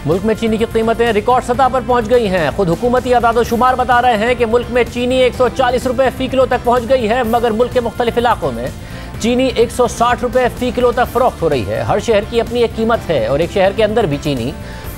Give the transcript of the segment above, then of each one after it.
मुल्क में चीनी की कीमतें रिकॉर्ड सतह पर पहुंच गई हैं। खुद हुकूमती आदाद-ओ-शुमार बता रहे हैं कि मुल्क में चीनी 140 रुपए फी किलो तक पहुंच गई है, मगर मुल्क के मुख्तलिफ इलाकों में चीनी 160 रुपए फी किलो तक फरोख्त हो रही है। हर शहर की अपनी एक कीमत है और एक शहर के अंदर भी चीनी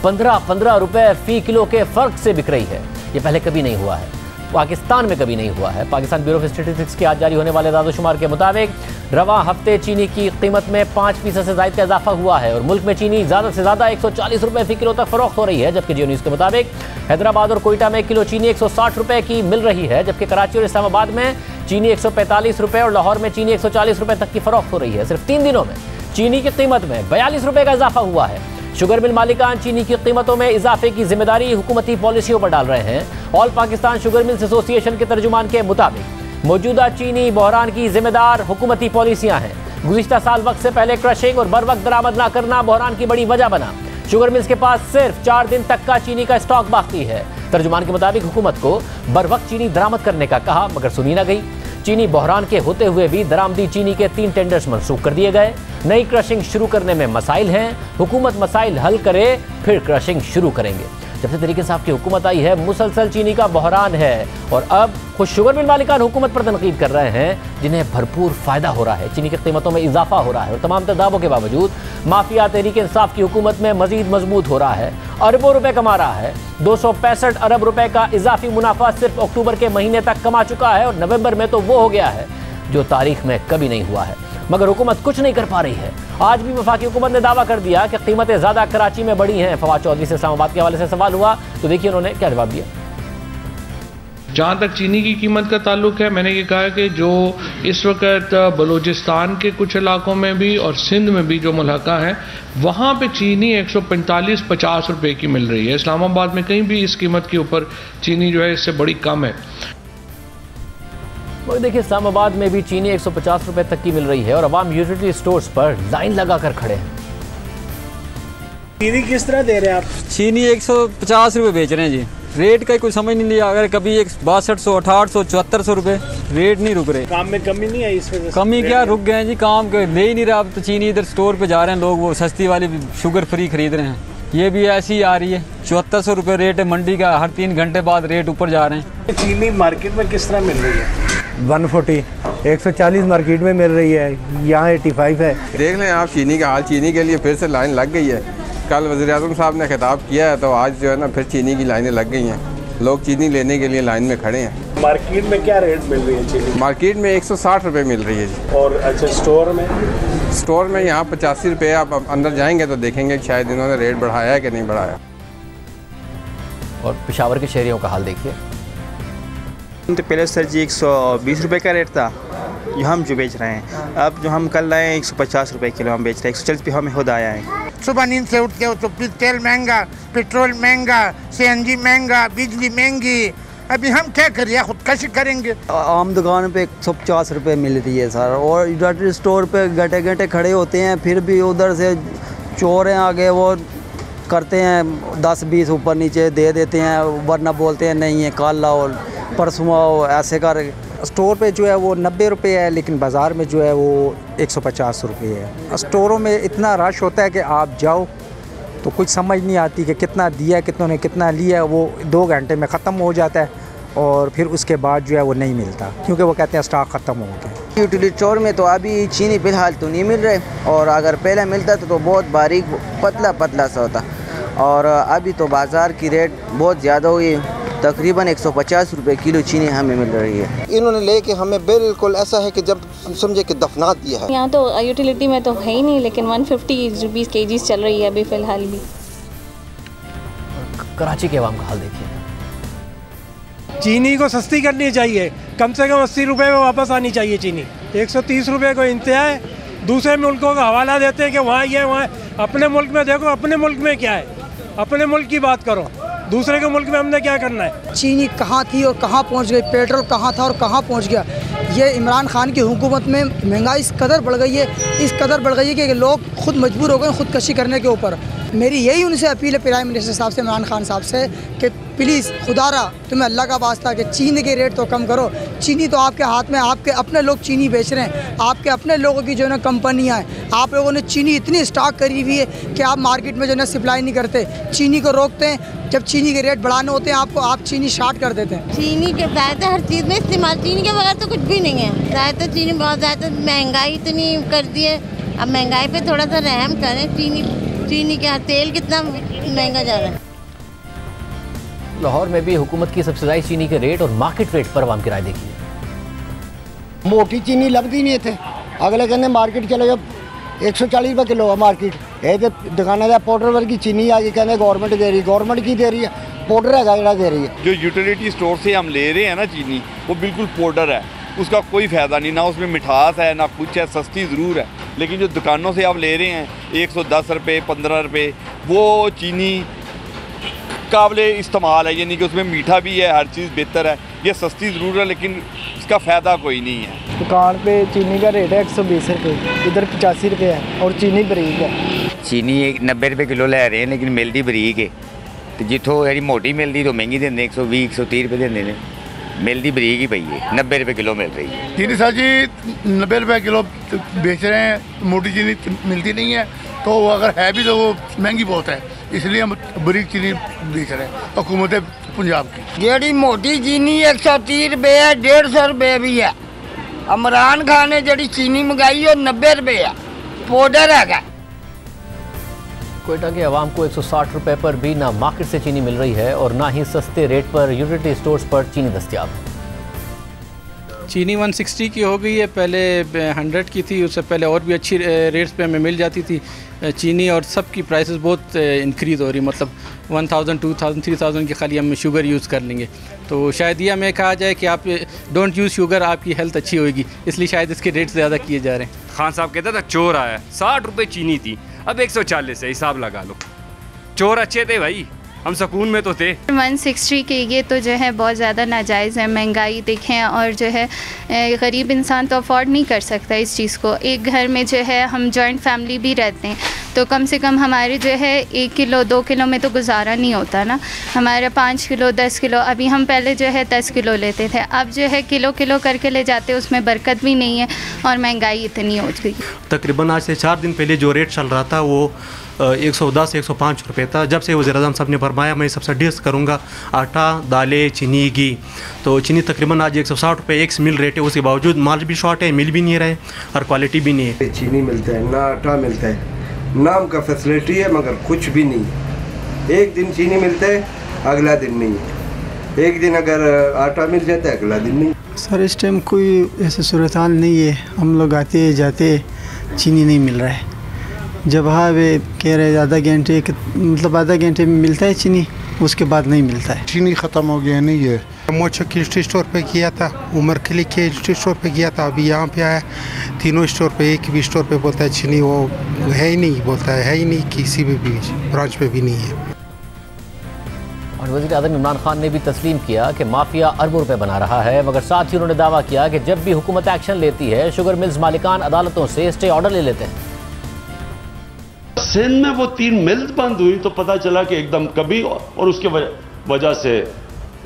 15-15 रुपए फी किलो के फर्क से बिक रही है। ये पहले कभी नहीं हुआ है, पाकिस्तान में कभी नहीं हुआ है। पाकिस्तान ब्यूरो ऑफ स्टैटिस्टिक्स के आज जारी होने वाले आदाद-ओ-शुमार के मुताबिक रवा हफ्ते चीनी की कीमत में 5% से ज़ायद का इजाफा हुआ है और मुल्क में चीनी ज़्यादा से ज़्यादा 140 रुपए फी किलो तक फरोख्त हो रही है। जबकि जियो न्यूज़ के मुताबिक हैदराबाद और कोयटा में किलो चीनी 160 रुपए की मिल रही है, जबकि कराची और इस्लामाबाद में चीनी 145 रुपए और लाहौर में चीनी 140 रुपए तक की फरोख्त हो रही है। सिर्फ 3 दिनों में चीनी की कीमत में 42 रुपए का इजाफा हुआ है। शुगर मिल मालिकान चीनी की कीमतों में इजाफे की जिम्मेदारी हुकूमती पॉलिसियों पर डाल रहे हैं। All Pakistan sugar mills association के तर्जुमान के मुताबिक मौजूदा चीनी बहरान की जिम्मेदार हुकूमती पॉलिसियां हैं। गुज़िश्ता साल वक्त से पहले क्रशिंग और बर वक्त दरामद न करना बहरान की बड़ी वजह बना। शुगर मिल्स के पास सिर्फ 4 दिन तक का चीनी का स्टॉक बाकी है। तर्जुमान के मुताबिक हुकूमत को बर वक्त चीनी दरामद करने का कहा, मगर सुनी न गई। चीनी बहरान के होते हुए भी दरामदी चीनी के 3 टेंडर्स मनसूख कर दिए गए। नई क्रशिंग शुरू करने में मसाइल हैं, हुकूमत मसाइल हल करे फिर क्रशिंग शुरू करेंगे। जब से तरीके साहब की हुकूमत आई है मुसलसल चीनी का बहरान है और अब खुद शुगर मिल मालिकान हुकूमत पर तनकीद कर रहे हैं, जिन्हें भरपूर फायदा हो रहा है। चीनी की कीमतों में इजाफा हो रहा है और तमाम दावों के बावजूद माफिया तहरीक इंसाफ की हुकूमत में मजीद मजबूत हो रहा है, अरबों रुपए कमा रहा है। 265 अरब रुपए का इजाफी मुनाफा सिर्फ अक्टूबर के महीने तक कमा चुका है और नवंबर में तो वो हो गया है जो तारीख में कभी नहीं हुआ है, मगर हुकूमत कुछ नहीं कर पा रही है। आज भी वफाकी हुकूमत ने दावा कर दिया कि कीमतें ज़्यादा कराची में बढ़ी हैं। फवाद चौधरी से इस्लामाबाद के हवाले से सवाल हुआ तो देखिए उन्होंने क्या जवाब दिया। जहाँ तक चीनी की कीमत का ताल्लुक है, मैंने ये कहा कि जो इस वक्त बलूचिस्तान के कुछ इलाकों में भी और सिंध में भी जो मुल्हका है, वहाँ पे चीनी 145-50 रुपए की मिल रही है। इस्लामाबाद में कहीं भी इस कीमत के ऊपर चीनी जो है इससे बड़ी कम है। वही देखिए इस्लामाबाद में भी चीनी 150 रुपए तक की मिल रही है और अवाम यूटिलिटी स्टोर्स पर लाइन लगा कर खड़े हैं। चीनी किस तरह दे रहे हैं आप? चीनी 150 रुपए बेच रहे हैं जी। रेट का कोई समझ नहीं लिया। अगर कभी 6200, 6800, 7400 रुपए रेट नहीं रुक रहे। काम में कमी नहीं आई इस वजह से? कमी क्या, रुक गए हैं जी, काम ले ही नहीं रहा। अब तो चीनी इधर स्टोर पे जा रहे हैं लोग, वो सस्ती वाली शुगर फ्री खरीद रहे हैं। ये भी ऐसी ही आ रही है। 7400 रुपये रेट है मंडी का, हर 3 घंटे बाद रेट ऊपर जा रहे हैं। चीनी मार्केट में किस तरह मिल रही है? 140, 140 मार्केट में मिल रही है, यहाँ 85 है। देख लें आप चीनी का हाल। चीनी के लिए फिर से लाइन लग गई है। कल वज़ीर-ए-आज़म साहब ने खिताब किया है तो आज जो है ना फिर चीनी की लाइनें लग गई हैं। लोग चीनी लेने के लिए लाइन में खड़े हैं। मार्केट में क्या रेट मिल रही है चीनी? मार्केट में 160 रुपये मिल रही है जी। और अच्छा स्टोर में? स्टोर में यहाँ 85 रुपये। आप अंदर जाएंगे तो देखेंगे कि शायद इन्होंने रेट बढ़ाया है कि नहीं बढ़ाया। और पेशावर के शहरियों का हाल देखिए। तो पहले सर जी 120 रुपये का रेट था जो हम जो बेच रहे हैं। अब जो हम कल लाए हैं 150 रुपये किलो हम बेच रहे हैं। 140 पे हमें खुद आया है। सुबह नींद से उठते हो तो तेल महंगा, पेट्रोल महंगा, CNG महंगा, बिजली महंगी। अभी हम क्या करें, खुदकशी करेंगे। आम दुकान पे 150 रुपये मिल रही है सर, और यूटिलिटी स्टोर पे घंटे घंटे खड़े होते हैं, फिर भी उधर से चोर हैं आगे, वो करते हैं 10-20 ऊपर नीचे दे देते हैं, वरना बोलते हैं नहीं है कल लाओ परसों आओ, ऐसे कर। स्टोर पे जो है वो 90 रुपये है, लेकिन बाज़ार में जो है वो 150 रुपये है। स्टोरों में इतना रश होता है कि आप जाओ तो कुछ समझ नहीं आती कि कितना दिया, कितनों ने कितना लिया। वो 2 घंटे में ख़त्म हो जाता है और फिर उसके बाद जो है वो नहीं मिलता, क्योंकि वो कहते हैं स्टॉक ख़त्म हो गया। यूटिलिटी स्टोर में तो अभी चीनी फ़िलहाल तो नहीं मिल रहे, और अगर पहले मिलता तो बहुत बारीक पतला सा होता, और अभी तो बाज़ार की रेट बहुत ज़्यादा हुई। तकरीबन 150 रुपये किलो चीनी हमें मिल रही है। इन्होंने लेके हमें बिल्कुल ऐसा है कि जब समझे कि दफना दिया है। यहाँ तो यूटिलिटी में तो है ही नहीं, लेकिन 150 रुपीज़ केजीज चल रही है अभी फ़िलहाल भी। कराची के अवाम का हाल देखिए। चीनी को सस्ती करनी चाहिए, कम से कम 80 रुपये में वापस आनी चाहिए चीनी। 130 रुपये को इंतहा है, दूसरे मुल्कों का हवाला देते हैं कि वहाँ ये वहाँ। अपने मुल्क में देखो, अपने मुल्क में क्या है, अपने मुल्क की बात करो, दूसरे के मुल्क में हमने क्या करना है। चीनी कहाँ थी और कहाँ पहुँच गई, पेट्रोल कहाँ था और कहाँ पहुँच गया। ये इमरान खान की हुकूमत में महंगाई इस कदर बढ़ गई है कि लोग खुद मजबूर हो गए खुदकशी करने के ऊपर। मेरी यही उनसे अपील है प्राइम मिनिस्टर साहब से, इमरान खान साहब से, कि प्लीज़ खुदारा तुम्हें अल्लाह का वास्ता कि चीनी के रेट तो कम करो। चीनी तो आपके हाथ में, आपके अपने लोग चीनी बेच रहे हैं, आपके अपने लोगों की जो है ना कंपनियाँ हैं, आप लोगों ने चीनी इतनी स्टॉक करी हुई है कि आप मार्केट में जो है ना सप्लाई नहीं करते, चीनी को रोकते हैं। जब चीनी के रेट बढ़ाने होते हैं आपको, आप चीनी शार्ट कर देते हैं। चीनी के ज़्यादा हर चीज़ में इस्तेमाल, चीनी के बगैर तो कुछ भी नहीं है। ज़्यादा चीनी बहुत ज़्यादा महंगाई इतनी कर दी है, अब महंगाई पे थोड़ा सा रहम करें। चीनी का तेल कितना महंगा जा रहा है। लाहौर में भी हुकूमत की सब्सिडाइज चीनी के रेट और मार्केट रेट पर आवाम की राय देखिए। मोटी चीनी लगती नहीं थे, अगले कहने मार्केट चले जाओ 140 रुपये किलो है मार्केट है, तो दुकाना का पाउडर वर्गी चीनी आ गई, कहने गवर्नमेंट दे रही है। गवर्नमेंट की दे रही है? पाउडर है जरा दे रही है। जो यूटिलिटी स्टोर से हम ले रहे हैं ना चीनी, वो बिल्कुल पाउडर है, उसका कोई फ़ायदा नहीं, ना उसमें मिठास है ना कुछ है, सस्ती ज़रूर है। लेकिन जो दुकानों से आप ले रहे हैं 110 रुपये 15 रुपये, वो चीनी काबिले इस्तेमाल है, यानी कि उसमें मीठा भी है, हर चीज़ बेहतर है। ये सस्ती ज़रूर है लेकिन इसका फ़ायदा कोई नहीं है। दुकान पे चीनी का रेट है 120 रुपये, इधर 85 रुपये है, और चीनी बरीक है। चीनी 90 रुपये किलो ले रहे हैं लेकिन मिलती बरीक है, तो जितों यानी मोटी मिलती तो महंगी देंगे, 120 130 रुपये देंगे, मिलती बरीक ही पई है, 90 रुपये किलो मिल रही है। चीनी सर जी 90 रुपये किलो बेच रहे हैं, मोटी चीनी मिलती नहीं है, तो अगर है भी तो वो महंगी बहुत है, इसलिए हम बरीक चीनी बेच रहे हैं हुकूमत पंजाब की। जेड़ी मोटी चीनी 130 रुपये है, 150 रुपये भी है। इमरान खान ने जड़ी चीनी मंगाई है 90 रुपये है, पाउडर है। क्वेटा के अवाम को 160 रुपये पर भी ना मार्केट से चीनी मिल रही है और ना ही सस्ते रेट पर यूटिलिटी स्टोर्स पर चीनी दस्तियाब है। चीनी 160 की हो गई है, पहले 100 की थी, उससे पहले और भी अच्छी रेट्स पे हमें मिल जाती थी चीनी, और सब की प्राइसेस बहुत इंक्रीज़ हो रही, मतलब 1000 2000 3000 की खाली हम शुगर यूज़ कर लेंगे। तो शायद ये हमें कहा जाए कि आप डोंट यूज़ शुगर, आपकी हेल्थ अच्छी होगी, इसलिए शायद इसके रेट ज़्यादा किए जा रहे हैं। खान साहब कहता था चोर आया, 60 रुपये चीनी थी, अब 140 है, हिसाब लगा लो। चोर अच्छे थे भाई, हम सुकून में तो थे। 160 के ये तो जो है बहुत ज़्यादा नाजायज़ है। महंगाई देखें, और जो है गरीब इंसान तो अफोर्ड नहीं कर सकता इस चीज़ को। एक घर में जो है हम जॉइंट फैमिली भी रहते हैं, तो कम से कम हमारे जो है 1 किलो 2 किलो में तो गुजारा नहीं होता ना, हमारा 5 किलो 10 किलो। अभी हम पहले जो है 10 किलो लेते थे, अब जो है किलो किलो करके ले जाते, उसमें बरकत भी नहीं है और महंगाई इतनी हो गई। तकरीबन आज से 4 दिन पहले जो रेट चल रहा था वो 110 105 रुपये था। जब से वज़ीर-ए-आज़म साहब ने फरमाया मैं सब्सिडीज़ करूँगा आटा, दालें, चीनी, घी, तो चीनी तकरीबन आज 160 रुपये एक मिल रेट है, उसके बावजूद माल भी शॉर्ट है, मिल भी नहीं रहे और क्वालिटी भी नहीं है। चीनी मिलता है ना आटा मिलता है, नाम का फैसिलिटी है मगर कुछ भी नहीं। एक दिन चीनी मिलता है, अगला दिन नहीं। एक दिन अगर आटा मिल जाता है, अगला दिन नहीं। सर इस टाइम कोई ऐसे सूरत हाल नहीं है, हम लोग आते जाते चीनी नहीं मिल रहा है। जब हाँ वे कह रहे आधा घंटे, मतलब आधा घंटे में मिलता है चीनी, उसके बाद नहीं मिलता है। चीनी ख़त्म हो गया नहीं है। मोचो की स्टोर पे किया था, उमर खली के स्टोर पे किया था, अभी यहाँ पे आया, तीनों स्टोर पे, एक भी स्टोर पे बोलता है चीनी वो है ही नहीं, बोलता है ही नहीं, किसी भी ब्रांच पे भी नहीं है। और वज़ीर-ए-आज़म इमरान खान ने भी तस्लीम किया कि माफिया अरबों रुपए बना रहा है, मगर साथ ही उन्होंने दावा किया कि जब भी हुकूमत एक्शन लेती है, शुगर मिल्स मालिकान अदालतों से स्टे ऑर्डर ले लेते हैं। सिंध में वो 3 मिल्स बंद हुई तो पता चला कि एकदम कभी, और उसके वजह से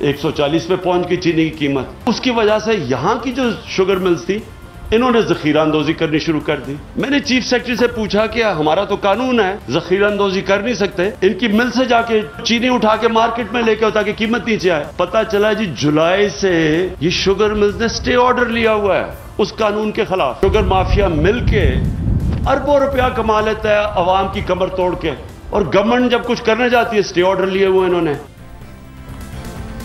140 पे पहुंच गई चीनी की कीमत। उसकी वजह से यहाँ की जो शुगर मिल्स थी, इन्होंने जखीरा अंदोजी करनी शुरू कर दी। मैंने चीफ सेक्रेटरी से पूछा कि हमारा तो कानून है, जखीरा अंदोजी कर नहीं सकते, इनकी मिल से जाके चीनी उठा के मार्केट में लेके ताकि कीमत नीचे आए। पता चला जी जुलाई से ये शुगर मिल्स ने स्टे ऑर्डर लिया हुआ है उस कानून के खिलाफ। शुगर माफिया मिल के अरबों रुपया कमा लेता है अवाम की कमर तोड़ के, और गवर्नमेंट जब कुछ करने जाती है स्टे ऑर्डर लिए हुए इन्होंने।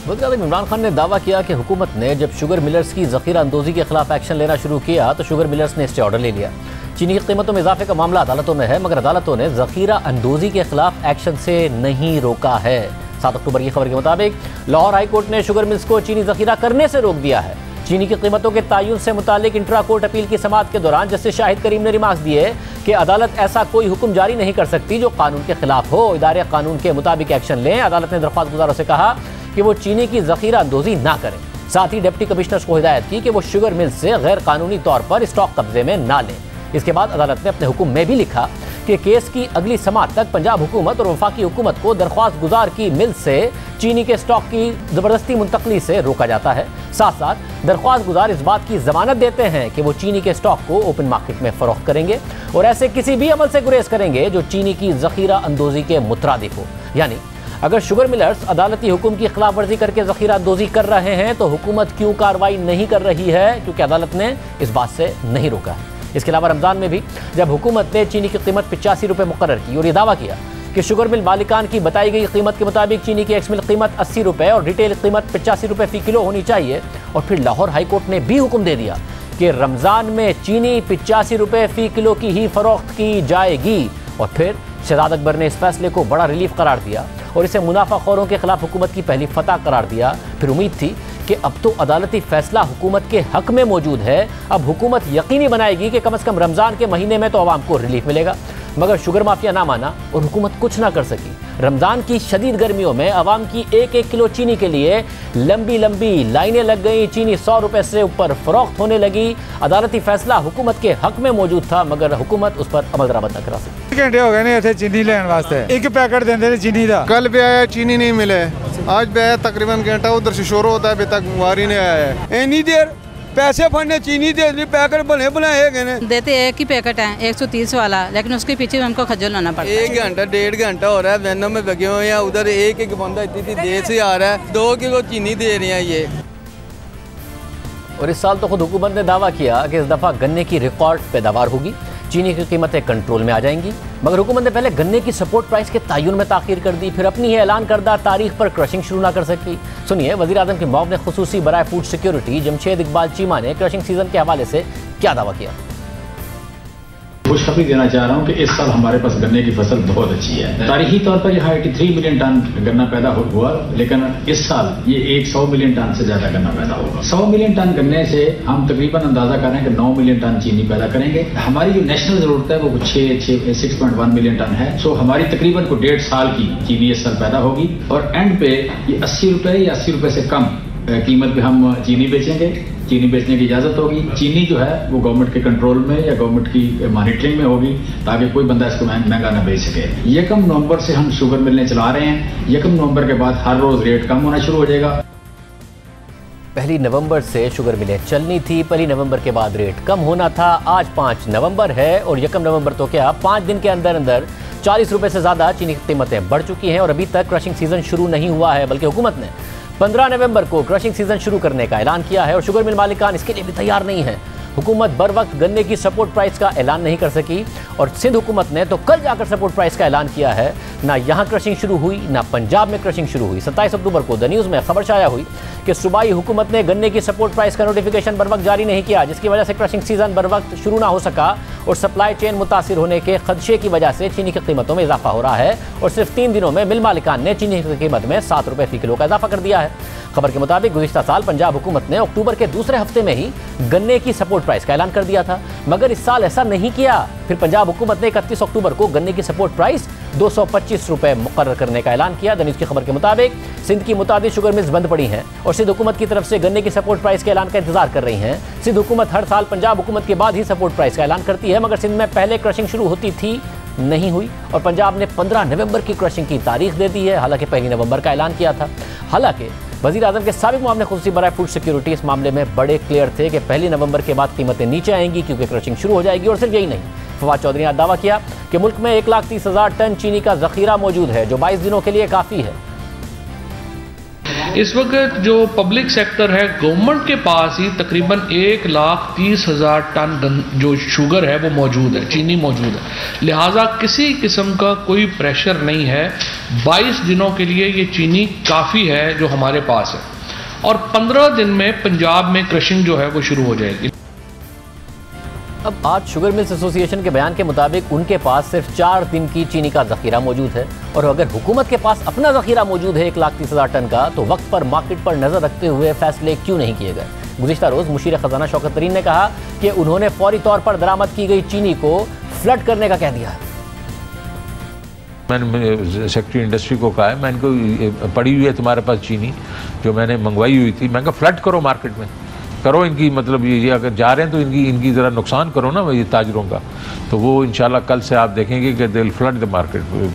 वज़ीर-ए-आज़म इमरान खान ने दावा किया कि हुकूमत ने जब शुगर मिलर्स की ज़ख़ीरा अंदोज़ी के खिलाफ एक्शन लेना शुरू किया तो शुगर मिलर्स ने स्टे ऑर्डर ले लिया। चीनी की कीमतों में इजाफे का मामला अदालतों में है, मगर अदालतों ने ज़ख़ीरा अंदोज़ी के खिलाफ एक्शन से नहीं रोका है। 7 अक्टूबर की खबर के मुताबिक लाहौर हाई कोर्ट ने शुगर मिल्स को चीनी ज़ख़ीरा करने से रोक दिया है। चीनी की कीमतों के तयन से मुतालिक इंट्रा कोर्ट अपील की समाअत के दौरान जस्टिस शाहिद करीम ने रिमार्क्स दिए कि अदालत ऐसा कोई हुक्म जारी नहीं कर सकती जो कानून के खिलाफ हो, इदारे कानून के मुताबिक एक्शन लें। अदालत ने दरख्वास्त गुजारों से कहा कि वो चीनी की ज़ख़ीरा अंदोज़ी ना करें। साथ ही डिप्टी कमिश्नर्स को हिदायत की कि वो शुगर मिल्स से गैर कानूनी तौर पर स्टॉक कब्जे में ना लें। इसके बाद अदालत ने अपने हुक्म में भी लिखा कि केस की अगली समाअत तक पंजाब हुकूमत और वफाकी हुकूमत को दरख्वास्त गुजार की मिल से चीनी के स्टॉक की ज़बरदस्ती मुंतकली से रोका जाता है। साथ साथ दरख्वास्त गुजार इस बात की जमानत देते हैं कि वो चीनी के स्टॉक को ओपन मार्केट में फरोख्त करेंगे और ऐसे किसी भी अमल से गुरेज करेंगे जो चीनी की ज़खीरा अंदोज़ी के मुतरादिफ हो। यानी अगर शुगर मिलर्स अदालती हुक्म की खिलाफ वर्जी करके ज़खीरा अंदोज़ी कर रहे हैं तो हुकूमत क्यों कार्रवाई नहीं कर रही है? क्योंकि अदालत ने इस बात से नहीं रोका है। इसके अलावा रमज़ान में भी जब हुकूमत ने चीनी की कीमत 85 रुपये मुकर्रर की और ये दावा किया कि शुगर मिल मालिकान की बताई गई कीमत के मुताबिक चीनी की एक्स मिल कीमत 80 रुपये और रिटेल कीमत 85 रुपये फ़ी किलो होनी चाहिए, और फिर लाहौर हाई कोर्ट ने भी हुक्म दे दिया कि रमज़ान में चीनी 85 रुपये फ़ी किलो की ही फ़रोख्त की जाएगी, और फिर शहजाद अकबर ने इस फैसले को बड़ा रिलीफ करार दिया और इसे मुनाफाखोरों के खिलाफ हुकूमत की पहली फतह करार दिया। फिर उम्मीद थी कि अब तो अदालती फैसला हुकूमत के हक में मौजूद है, अब हुकूमत यकीनी बनाएगी कि कम से कम रमज़ान के महीने में तो आवाम को रिलीफ मिलेगा। मगर शुगर माफिया ना माना और हुकूमत कुछ ना कर सकी। रमज़ान की शदीद गर्मियों में आवाम की एक एक किलो चीनी के लिए लंबी लंबी लाइनें लग गई। चीनी 100 रुपये से ऊपर फरोख्त होने लगी। अदालती फैसला हुकूमत के हक में मौजूद था, मगर हुकूमत उस पर अमल दरामद न करा सकी। घंटे हो गए इतने चीनी लेने वास्ते, एक पैकेट देंगे चीनी का। कल भी आया चीनी नहीं मिले, आज भी आया तकरीबन घंटा उधर से शोर होता है, अभी तक वारी नहीं आया है। इतनी देर पैसे फंडने चीनी दे पैकेट बने बनाए गए देते एक ही पैकेट है 130 वाला, लेकिन उसके पीछे हमको खज्जल होना पड़ता है। 1 घंटा 1.5 घंटा हो रहा है, वैनों में लगे हुए हैं, उधर एक एक बंदा इतनी देर से आ रहा है, 2 किलो चीनी दे रहे हैं ये। और इस साल तो खुद हुकूमत ने दावा किया कि इस दफ़ा गन्ने की रिकॉर्ड पैदावार होगी, चीनी की कीमतें कंट्रोल में आ जाएंगी, मगर हुकूमत ने पहले गन्ने की सपोर्ट प्राइस के तयन में ताख़ीर कर दी, फिर अपनी ही ऐलान करदा तारीख पर क्रशिंग शुरू ना कर सकी। सुनिए वज़ीर आज़म के मौक़िफ़ खुसूसी बराए फूड सिक्योरिटी जमशेद इकबाल चीमा ने क्रशिंग सीजन के हवाले से क्या दावा किया। खुशखबरी देना चाह रहा हूं कि इस साल हमारे पास गन्ने की फसल बहुत अच्छी है। तारीखी तौर पर यहाँ 83 मिलियन टन गन्ना पैदा हुआ, लेकिन इस साल ये 100 मिलियन टन से ज्यादा गन्ना पैदा होगा। 100 मिलियन टन गन्ने से हम तकरीबन अंदाजा कर रहे हैं कि 9 मिलियन टन चीनी पैदा करेंगे। हमारी जो नेशनल जरूरत है वो 6.1 मिलियन टन है। सो हमारी तकरीबन को 1.5 साल की चीनी इस साल पैदा होगी, और एंड पे ये 80 रुपये या 80 रुपये से कम कीमत पे हम चीनी बेचेंगे। चीनी बेचने की इजाज़त होगी। चीनी जो है वो गवर्नमेंट के कंट्रोल में या गवर्नमेंट की मॉनिटरिंग में होगी, ताकि कोई बंदा इसको महंगा ना बेच सके। 1 नवंबर से हम शुगर मिलने चला रहे हैं। 1 नवंबर के बाद हर रोज़ रेट कम होना शुरू हो जाएगा। 1 नवंबर से शुगर मिलें चलनी थी, 1 नवंबर के बाद रेट कम होना था। आज 5 नवंबर है और 1 नवंबर तो क्या 5 दिन के अंदर अंदर 40 रुपये से ज़्यादा चीनी की कीमतें बढ़ चुकी हैं और अभी तक क्रशिंग सीजन शुरू नहीं हुआ है, बल्कि हुकूमत ने 15 नवंबर को क्रशिंग सीजन शुरू करने का ऐलान किया है और शुगर मिल मालिकान इसके लिए भी तैयार नहीं है। हुकूमत बर वक्त गन्ने की सपोर्ट प्राइस का ऐलान नहीं कर सकी और सिंध हुकूमत ने तो कल जाकर सपोर्ट प्राइस का ऐलान किया है। ना यहाँ क्रशिंग शुरू हुई ना पंजाब में क्रशिंग शुरू हुई। 27 अक्टूबर को द न्यूज़ में खबर शाया हुई कि सूबाई हुकूमत ने गन्ने की सपोर्ट प्राइस का नोटिफिकेशन बर वक्त जारी नहीं किया, जिसकी वजह से क्रशिंग सीजन बर वक्त शुरू ना हो सका और सप्लाई चेन मुतासिर होने के खदशे की वजह से चीनी की कीमतों में इजाफा हो रहा है और सिर्फ 3 दिनों में मिल मालिकान ने चीनी की कीमत में 7 रुपये फ़ी किलो का इजाफा कर दिया है। खबर के मुताबिक गुज़िश्ता साल पंजाब हुकूमत ने अक्टूबर के दूसरे हफ्ते में ही गन्ने की सपोर्ट प्राइस का ऐलान कर दिया था, मगर इस साल ऐसा नहीं किया। फिर पंजाब हुकूमत ने 31 अक्टूबर को गन्ने की सपोर्ट प्राइस 225 रुपये मुकर्रर करने का ऐलान किया। द न्यूज़ की खबर के मुताबिक सिंध की मुताबिक शुगर मिल्स बंद पड़ी हैं और सिंध हुकूमत की तरफ से गन्ने की सपोर्ट प्राइस के ऐलान का इंतजार कर रही हैं। सिंध हुकूमत हर साल पंजाब हुकूमत के बाद ही सपोर्ट प्राइस का ऐलान करती है, मगर सिंध में पहले क्रशिंग शुरू होती थी, नहीं हुई और पंजाब ने 15 नवंबर की क्रशिंग की तारीख दे दी है, हालांकि 1 नवंबर का ऐलान किया था। हालांकि वज़ीर आज़म के साबिक़ मामले खुसूसी बराए फूड सिक्योरिटी इस मामले में बड़े क्लियर थे कि 1 नवंबर के बाद कीमतें नीचे आएंगी क्योंकि क्रशिंग शुरू हो जाएगी। और सिर्फ यही नहीं, फवाद चौधरी ने दावा किया कि मुल्क में 1,30,000 टन चीनी का ज़ख़ीरा मौजूद है, जो 22 दिनों के लिए काफ़ी है। इस वक्त जो पब्लिक सेक्टर है, गवर्नमेंट के पास ही तकरीबन 1,30,000 टन जो शुगर है वो मौजूद है, चीनी मौजूद है। लिहाजा किसी किस्म का कोई प्रेशर नहीं है। 22 दिनों के लिए ये चीनी काफ़ी है जो हमारे पास है और 15 दिन में पंजाब में क्रशिंग जो है वो शुरू हो जाएगी। अब आज शुगर मिल्स एसोसिएशन के बयान के मुताबिक उनके पास सिर्फ 4 दिन की चीनी का ज़ख़ीरा मौजूद है और अगर हुकूमत के पास अपना ज़ख़ीरा मौजूद है 1,30,000 टन का, तो वक्त पर मार्केट पर नज़र रखते हुए फैसले क्यों नहीं किए गए। गुज़िश्ता रोज़ मुशीर ख़जाना शौकत तरीन ने कहा कि उन्होंने फौरी तौर पर दरामद की गई चीनी को फ्लड करने का कह दिया है। मैंने सेक्रेटरी इंडस्ट्री को कहा है, मैं इनको पड़ी हुई है तुम्हारे पास चीनी जो मैंने मंगवाई हुई थी, मैं कहा फ्लड करो मार्केट में, करो इनकी, मतलब ये अगर जा रहे हैं तो इनकी ज़रा नुकसान करो ना ये ताजरों का, तो वो इंशाल्लाह कल से आप देखेंगे कि they will flood the market.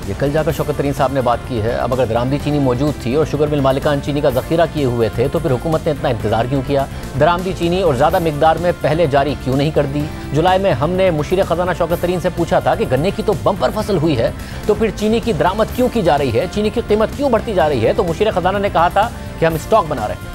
ये कल जाकर शौकत तरीन साहब ने बात की है। अब अगर दरामदी चीनी मौजूद थी और शुगर मिल मालिकान चीनी का ज़ख़ीरा किए हुए थे तो फिर हुकूमत ने इतना इंतज़ार क्यों किया? दरामदी चीनी और ज़्यादा मिकदार में पहले जारी क्यों नहीं कर दी? जुलाई में हमने मुशीर ख़जाना शौकत तरीन से पूछा था कि गन्ने की तो बम्पर फसल हुई है, तो फिर चीनी की दरामद क्यों की जा रही है, चीनी की कीमत क्यों बढ़ती जा रही है? तो मुशीर ख़जाना ने कहा था कि हम स्टॉक बना रहे हैं।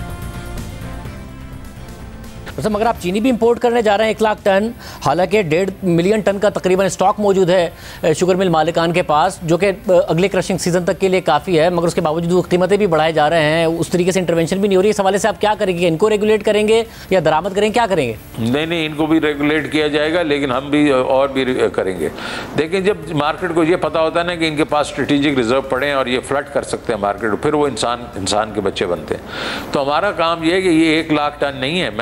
मगर आप चीनी भी इंपोर्ट करने जा रहे हैं 1 लाख टन, हालांकि 1.5 मिलियन टन का तकरीबन स्टॉक मौजूद है शुगर मिल मालिकान के पास, जो कि अगले क्रशिंग सीजन तक के लिए काफ़ी है, मगर उसके बावजूद कीमतें भी बढ़ाए जा रहे हैं, उस तरीके से इंटरवेंशन भी नहीं हो रही। इस हवाले से आप क्या करेंगे? इनको रेगुलेट करेंगे या दरामद करेंगे, क्या करेंगे? नहीं, इनको भी रेगुलेट किया जाएगा, लेकिन हम भी और भी करेंगे। देखिए, जब मार्केट को ये पता होता है ना कि इनके पास स्ट्रेटेजिक रिजर्व पड़े हैं और ये फ्लड कर सकते हैं मार्केट, फिर वो इंसान के बच्चे बनते हैं। तो हमारा काम ये है कि ये 1 लाख टन नहीं है,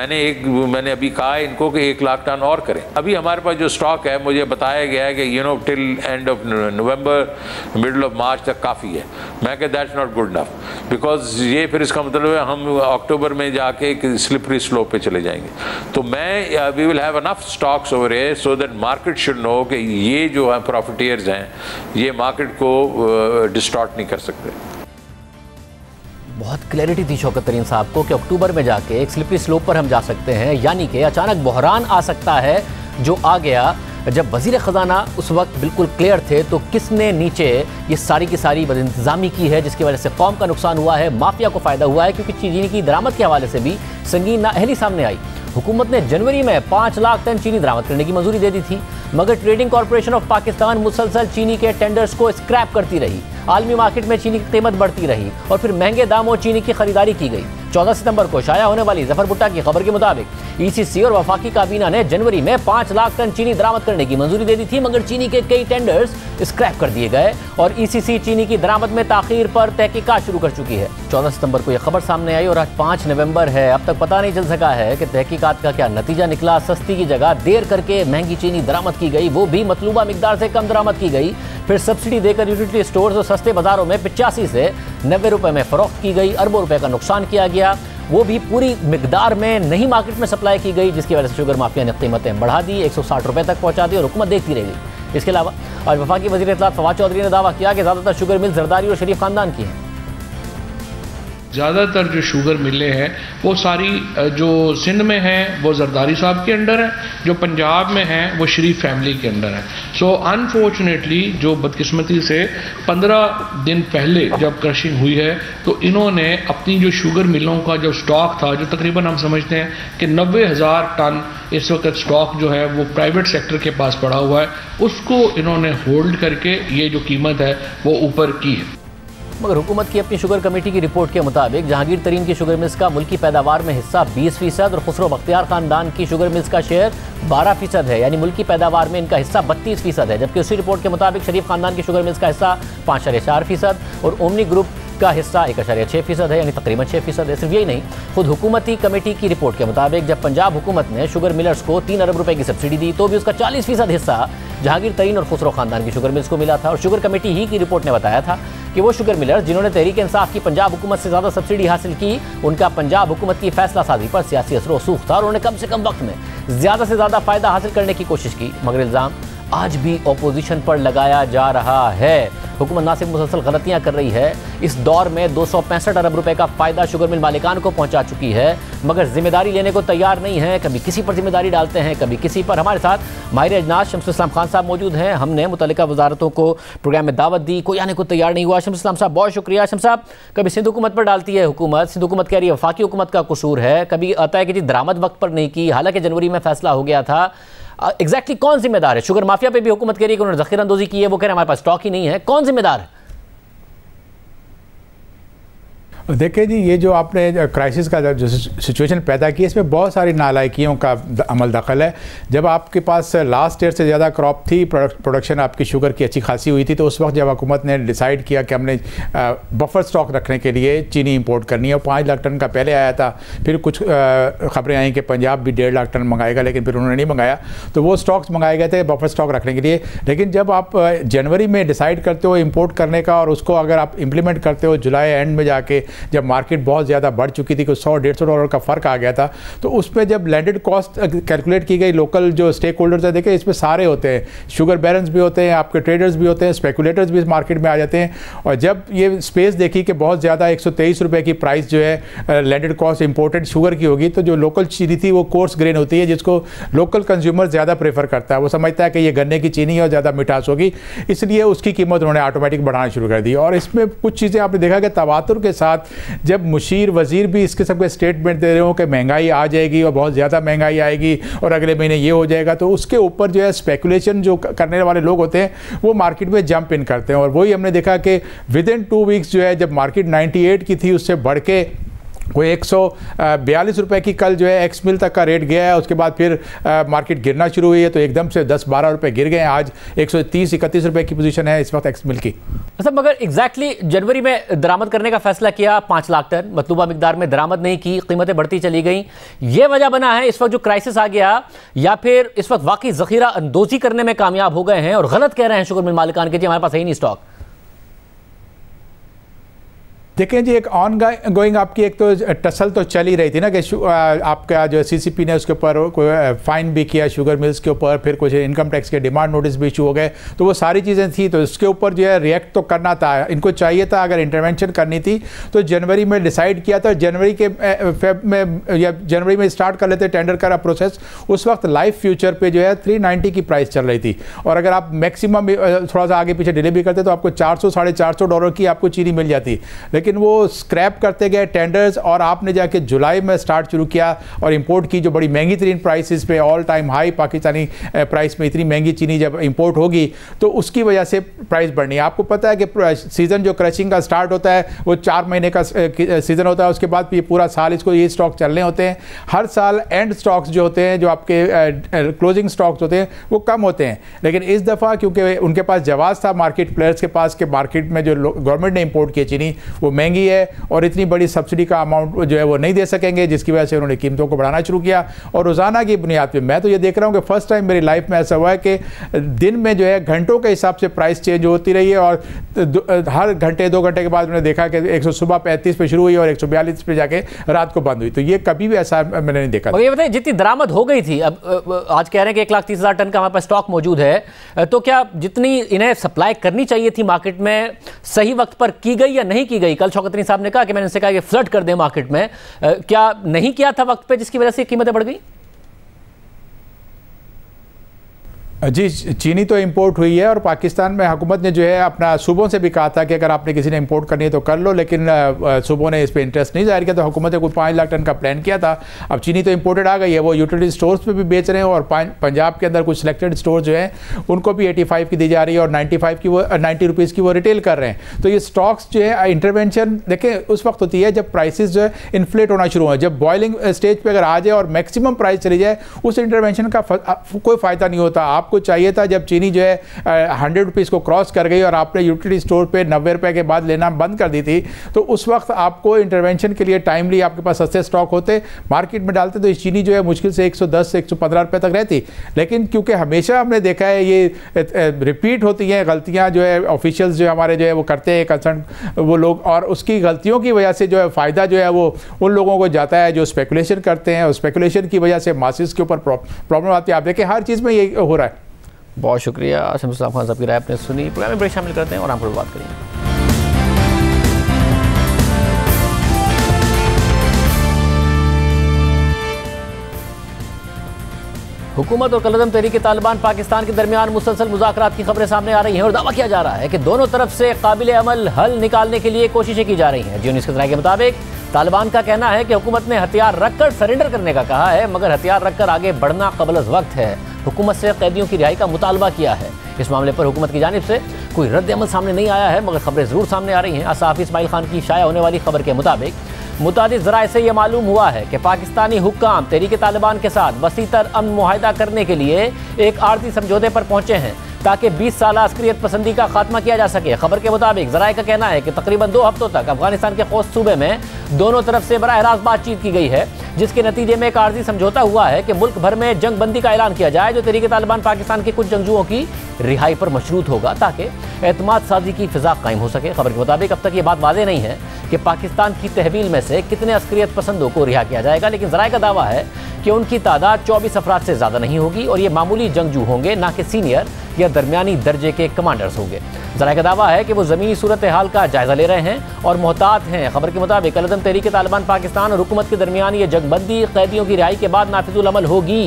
मैंने अभी कहा है इनको कि 1 लाख टन और करें। अभी हमारे पास जो स्टॉक है, मुझे बताया गया है कि till end of November, middle of March तक काफ़ी है। मैं कहता that's not good enough, because ये फिर इसका मतलब है हम अक्टूबर में जाके स्लिपरी स्लोप पे चले जाएंगे। तो we will have enough stocks over here so that market should know कि ये जो है प्रॉफिटियर्स हैं, ये मार्केट को डिस्टॉर्ट नहीं कर सकते। बहुत क्लैरिटी थी शौकत तरीन साहब को कि अक्टूबर में जाके एक स्लिपरी स्लोप पर हम जा सकते हैं, यानी कि अचानक बहरान आ सकता है जो आ गया। जब वज़ीर ख़जाना उस वक्त बिल्कुल क्लियर थे, तो किसने नीचे ये सारी की सारी बदइंतज़ामी की है, जिसकी वजह से कौम का नुकसान हुआ है, माफिया को फ़ायदा हुआ है, क्योंकि चीनी की दरामद के हवाले से भी संगीन नाअहली सामने आई। हुकूमत ने जनवरी में 5 लाख टन चीनी दरामद करने की मंजूरी दे दी थी, मगर ट्रेडिंग कॉरपोरेशन ऑफ पाकिस्तान मुसलसल चीनी के टेंडर्स को स्क्रैप करती रही। आलमी मार्केट में चीनी की कीमत बढ़ती रही और फिर महंगे दामों चीनी की खरीदारी की गई। 14 सितंबर को शाया होने वाली जफर भुट्टा की खबर के मुताबिक ईसीसी और वफाकी काबीना ने जनवरी में 5 लाख टन चीनी दरामद करने की मंजूरी दे दी थी, मगर चीनी के कई टेंडर्स स्क्रैप कर दिए गए और ईसीसी चीनी की दरामद में ताखीर पर तहकीकात शुरू कर चुकी है। 14 सितंबर को यह खबर सामने आई और आज 5 नवंबर है। अब तक पता नहीं चल सका है कि तहकीकात का क्या नतीजा निकला। सस्ती की जगह देर करके महंगी चीनी दरामद की गई, वो भी मतलूबा मिकदार से कम दरामद की गई, फिर सब्सिडी देकर यूटिलिटी स्टोर्स और सस्ते बाजारों में 85 से 90 रुपए में फरोख्त की गई। अरबों रुपए का नुकसान किया गया, वो भी पूरी मिकदार में नहीं मार्केट में सप्लाई की गई, जिसकी वजह से शुगर माफिया ने कीमतें बढ़ा दी, 160 रुपए तक पहुंचा दी और हुकूमत देखती रह गई। इसके अलावा आज वफाकी वज़ीर इत्तलात फवाद चौधरी ने दावा किया कि ज़्यादातर शुगर मिल जरदारी और शरीफ खानदान की हैं। ज़्यादातर जो शुगर मिलें हैं वो सारी जो सिंध में हैं वो जरदारी साहब के अंडर है, जो पंजाब में हैं वो शरीफ फैमिली के अंडर है। सो अनफॉर्चुनेटली जो बदकिस्मती से 15 दिन पहले जब क्रशिंग हुई है, तो इन्होंने अपनी जो शुगर मिलों का जो स्टॉक था, जो तकरीबन हम समझते हैं कि 90,000 टन इस वक्त स्टॉक जो है वो प्राइवेट सेक्टर के पास पड़ा हुआ है, उसको इन्होंने होल्ड करके ये जो कीमत है वो ऊपर की है। मगर हुकूमत की अपनी शुगर कमेटी की रिपोर्ट के मुताबिक जहांगीर तरीन की शुगर मिल्स का मुल्की पैदावार में हिस्सा 20% और खुसरो बख्तियार खानदान की शुगर मिल्स का शेयर 12% है, यानी मुल्की पैदावार में इनका हिस्सा 32% है। जबकि उसी रिपोर्ट के मुताबिक शरीफ खानदान की शुगर मिल्स का हिस्सा 5.4% और ओमनी ग्रुप का हिस्सा 1.6% है, यानी तकरीबन 6% है। सिर्फ यही नहीं, खुद हुकूमती कमेटी की रिपोर्ट के मुताबिक जब पंजाब हुकूमत ने शुगर मिलर्स को 3 अरब रुपए की सब्सिडी दी, तो भी उसका 40% हिस्सा जहांगीर तरीन और खुसरो खानदान की शुगर मिल्स को मिला था। और शुगर कमेटी ही की रिपोर्ट ने बताया था कि वो शुगर मिलर्स जिन्होंने तहरीक इंसाफ की पंजाब हुकूमत से ज़्यादा सब्सिडी हासिल की, उनका पंजाब हुकूमत की फैसला साजी पर सियासी असर रसूख था और उन्होंने कम से कम वक्त में ज़्यादा से ज़्यादा फ़ायदा हासिल करने की कोशिश की। मगर इल्ज़ाम आज भी अपोजिशन पर लगाया जा रहा है। हुकूमत ना सिर्फ मुसलसल गलतियां कर रही है, इस दौर में 265 अरब रुपए का फ़ायदा शुगर मिल मालिकान को पहुंचा चुकी है, मगर जिम्मेदारी लेने को तैयार नहीं है। कभी किसी पर जिम्मेदारी डालते हैं, कभी किसी पर। हमारे साथ माहिर अजनास शम्सुल इस्लाम खान साहब मौजूद हैं। हमने मुतल्लिका वजारतों को प्रोग्राम में दावत दी, कोई आने को तैयार नहीं हुआ। शम्सुल इस्लाम साहब बहुत शुक्रिया। शम्स साहब, कभी सिंध हुकूमत पर डालती है हुकूमत, सिंध हुकूमत कह रही है वफाकी हुकूमत का कसूर है, कभी आता है कि जी दरामद वक्त पर नहीं की, हालांकि जनवरी में फैसला हो गया था। एग्जैक्टली कौन जिम्मेदार है? शुगर माफिया पे भी हुकूमत कह रही है कि उन्होंने ज़ख़ीरा अंदोज़ी की है, वो कह रहे हैं हमारे पास स्टॉक ही नहीं है। कौन जिम्मेदार है? देखिए जी, ये जो आपने क्राइसिस का जो सिचुएशन पैदा की, इसमें बहुत सारी नालायकियों का अमल दखल है। जब आपके पास लास्ट ईयर से ज़्यादा क्रॉप थी, प्रोडक्शन आपकी शुगर की अच्छी खासी हुई थी, तो उस वक्त जब हुकूमत ने डिसाइड किया कि हमने बफर स्टॉक रखने के लिए चीनी इंपोर्ट करनी है, और 5 लाख टन का पहले आया था, फिर कुछ खबरें आई कि पंजाब भी 1.5 लाख टन मंगाएगा, लेकिन फिर उन्होंने नहीं मंगाया, तो वो स्टॉक्स मंगाए गए थे बफर स्टॉक रखने के लिए। लेकिन जब आप जनवरी में डिसाइड करते हो इंपोर्ट करने का और उसको अगर आप इम्प्लीमेंट करते हो जुलाई एंड में जाके जब मार्केट बहुत ज़्यादा बढ़ चुकी थी, कुछ $100-150 का फ़र्क आ गया था, तो उसमें जब लैंडेड कॉस्ट कैलकुलेट की गई, लोकल जो स्टेक होल्डर्स है, देखें इसमें सारे होते हैं, शुगर बैरन्स भी होते हैं, आपके ट्रेडर्स भी होते हैं, स्पेकुलेटर्स भी इस मार्केट में आ जाते हैं। और जब ये स्पेस देखी कि बहुत ज़्यादा 123 रुपये की प्राइस जो है लैंडेड कॉस्ट इंपोर्टेड शुगर की होगी, तो जो लोकल चीनी थी वो कोर्स ग्रेन होती है, जिसको लोकल कंज्यूमर ज़्यादा प्रेफर करता है, वो समझता है कि ये गन्ने की चीनी है और ज़्यादा मिठास होगी, इसलिए उसकी कीमत उन्होंने ऑटोमेटिक बढ़ाना शुरू कर दी। और इसमें कुछ चीज़ें आपने देखा कि तवातुर के साथ जब मुशीर वजीर भी इस किस्म के स्टेटमेंट दे रहे हो कि महंगाई आ जाएगी और बहुत ज़्यादा महंगाई आएगी और अगले महीने ये हो जाएगा, तो उसके ऊपर जो है स्पेकुलेशन जो करने वाले लोग होते हैं वो मार्केट में जंप इन करते हैं। और वही हमने देखा कि विद इन 2 वीक्स जो है, जब मार्केट 98 की थी उससे बढ़ के कोई 142 रुपये की कल जो है एक्स मिल तक का रेट गया है, उसके बाद फिर मार्केट गिरना शुरू हुई है, तो एकदम से 10-12 रुपये गिर गए हैं। आज 130-31 रुपये की पोजीशन है इस वक्त एक्स मिल की। मतलब मगर एग्जैक्टली जनवरी में दरामद करने का फैसला किया, 5 लाख टन मतलूबा मिकदार में दरामद नहीं की, कीमतें बढ़ती चली गई, ये वजह बना है इस वक्त जो क्राइसिस आ गया, या फिर इस वक्त वाकई ज़ख़ीरा अंदोज़ी करने में कामयाब हो गए हैं और गलत कह रहे हैं शुगर मिल मालिकान के जी हमारे पास है ही नहीं स्टॉक? देखें जी, एक ऑन गोइंग आपकी एक तो टसल तो चल ही रही थी ना कि आपका जो CCP ने उसके ऊपर कोई फ़ाइन भी किया शुगर मिल्स के ऊपर, फिर कुछ इनकम टैक्स के डिमांड नोटिस भी इशू हो गए, तो वो सारी चीज़ें थी, तो इसके ऊपर जो है रिएक्ट तो करना था, इनको चाहिए था अगर इंटरवेंशन करनी थी तो जनवरी में डिसाइड किया था, जनवरी के फेब में या जनवरी में स्टार्ट कर लेते टेंडर का प्रोसेस। उस वक्त लाइफ फ्यूचर पे जो है 390 की प्राइस चल रही थी, और अगर आप मैक्सिमम थोड़ा सा आगे पीछे डिले भी करते तो आपको $400-450 की आपको चीनी मिल जाती, लेकिन वो स्क्रैप करते गए टेंडर्स, और आपने जाके जुलाई में स्टार्ट शुरू किया और इंपोर्ट की जो बड़ी महंगी तरीन प्राइसेस पे all time high Pakistani price में इतनी महंगी चीनी जब इंपोर्ट होगी तो उसकी वजह से प्राइस बढ़नी है। आपको पता है कि सीज़न जो क्रशिंग का स्टार्ट होता है वो 4 महीने का सीज़न होता है, उसके बाद ये पूरा साल इसको ये स्टॉक चलने होते हैं। हर साल एंड स्टॉक्स जो होते हैं, जो आपके क्लोजिंग स्टॉक्स होते हैं वो कम होते हैं, लेकिन इस दफ़ा क्योंकि उनके पास जवाब था मार्केट प्लेयर्स के पास कि मार्केट में जो गवर्नमेंट ने इंपोर्ट की चीनी वो महंगी है और इतनी बड़ी सब्सिडी का अमाउंट जो है वो नहीं दे सकेंगे, जिसकी वजह से उन्होंने कीमतों को बढ़ाना शुरू किया। और रोज़ाना की बुनियाद पे मैं तो ये देख रहा हूँ कि फर्स्ट टाइम मेरी लाइफ में ऐसा हुआ है कि दिन में जो है घंटों के हिसाब से प्राइस चेंज होती रही है, और हर घंटे 2 घंटे के बाद उन्होंने देखा कि 100 सुबह 35 पे शुरू हुई और 142 पे जाके रात को बंद हुई। तो ये कभी भी ऐसा मैंने नहीं देखा। ये बताइए, जितनी दरामद हो गई थी, अब आज कह रहे हैं कि 1,30,000 टन का हमारे पास स्टॉक मौजूद है, तो क्या जितनी इन्हें सप्लाई करनी चाहिए थी मार्केट में सही वक्त पर की गई या नहीं की गई? कल शौकत तरीन साहब ने कहा कि मैंने इनसे कहा कि फ्लड कर दें मार्केट में, क्या नहीं किया था वक्त पे जिसकी वजह से कीमतें बढ़ गई? जी, चीनी तो इंपोर्ट हुई है और पाकिस्तान में हुकूमत ने जो है अपना सूबों से भी कहा था कि अगर आपने किसी ने इंपोर्ट करनी है तो कर लो, लेकिन सूबों ने इस पर इंटरेस्ट नहीं जाहिर किया, तो हुकूमत ने कोई 5 लाख टन का प्लान किया था। अब चीनी तो इंपोर्टेड आ गई है, वो यूटिलिटी स्टोर्स पे भी बेच रहे हैं, और पंजाब के अंदर कुछ सिलेक्टेड स्टोर जो हैं उनको भी 85 की दी जा रही है और 95 की वो 90 रुपीज़ की वो रिटेल कर रहे हैं। तो ये स्टॉक्स जो है इंटरवेंशन देखें उस वक्त होती है जब प्राइसेस जो है इन्फ्लेट होना शुरू हो, जब बॉइलिंग स्टेज पर अगर आ जाए और मैक्सिमम प्राइस चली जाए, उस इंटरवेंशन का कोई फ़ायदा नहीं होता। आपको चाहिए था जब चीनी जो है 100 रुपीज़ को क्रॉस कर गई और आपने यूटिलिटी स्टोर पे 90 रुपये के बाद लेना बंद कर दी थी, तो उस वक्त आपको इंटरवेंशन के लिए टाइमली आपके पास सस्ते स्टॉक होते, मार्केट में डालते, तो ये चीनी जो है मुश्किल से 110 से 115 रुपये तक रहती। लेकिन क्योंकि हमेशा हमने देखा है ये रिपीट होती हैं गलतियाँ जो है ऑफिशियल्स जो हमारे जो है वो करते हैं कंसर्न वो लोग, और उसकी गलतियों की वजह से जो है फ़ायदा जो है वो उन लोगों को जाता है जो स्पेकुलेशन करते हैं, और स्पेकुलेशन की वजह से मासिस के ऊपर प्रॉब्लम आती है। आप देखें हर चीज़ में ये हो रहा है। बहुत शुक्रिया शमस इस्लाम खान साहब की राय आपने सुनी। प्रोग्राम में ब्रेक शामिल करते हैं और हम पर बात करेंगे। हुकूमत और कलअदम तहरीक तालिबान पाकिस्तान के दरमियान मुसलसल मुज़ाकरात की खबरें सामने आ रही हैं और दावा किया जा रहा है कि दोनों तरफ से काबिल अमल हल निकालने के लिए कोशिशें की जा रही हैं। जियो न्यूज़ के के मुताबिक तालिबान का कहना है कि हुकूमत ने हथियार रखकर सरेंडर करने का कहा है, मगर हथियार रखकर आगे बढ़ना क़ब्ल वक्त है। हुकूमत से कैदियों की रिहाई का मुतालबा किया है। इस मामले पर हुकूमत की जानिब से कोई रद्द अमल सामने नहीं आया है, मगर खबरें ज़रूर सामने आ रही हैं। असहाफ़ी इस्माइल खान की शाया होने वाली खबर के मुताबिक मुतादिद ज़राए से यह मालूम हुआ है कि पाकिस्तानी हुक्काम तहरीक तालिबान के साथ वसीतर अमन मुआहिदा करने के लिए एक आर्जी समझौते पर पहुंचे हैं। ताकि 20 साल अस्करियत पसंदी का खात्मा किया जा सके। खबर के मुताबिक ज़राए का कहना है कि तकरीबन 2 हफ्तों तक अफगानिस्तान के खोस्त सूबे में दोनों तरफ से बराह रास्त बातचीत की गई है, जिसके नतीजे में एक आर्जी समझौता हुआ है कि मुल्क भर में जंग बंदी का ऐलान किया जाए, जो तहरीक तालिबान पाकिस्तान के कुछ जंगजुओं की रिहाई पर मशरूत होगा ताकि एतमाद साजी की फिजा कायम हो सके। खबर के मुताबिक अब तक ये बात वाज़ेह नहीं है कि पाकिस्तान की तहवील में से कितने अस्करियत पसंदों को रिहा किया जाएगा, लेकिन ज़राए का दावा है कि उनकी तादाद 24 अफराद से ज़्यादा नहीं होगी और ये मामूली जंगजू होंगे, ना कि सीनियर या दरमियानी दर्जे के कमांडर्स होंगे। ज़राए का दावा है कि वो ज़मीनी सूरत हाल का जायज़ा ले रहे हैं और मोहतात हैं। खबर के मुताबिक कलअदम तहरीक तालिबान पाकिस्तान और हुकूमत के दरमियान ये जंगबंदी कैदियों की रिहाई के बाद नाफिजुल अमल होगी।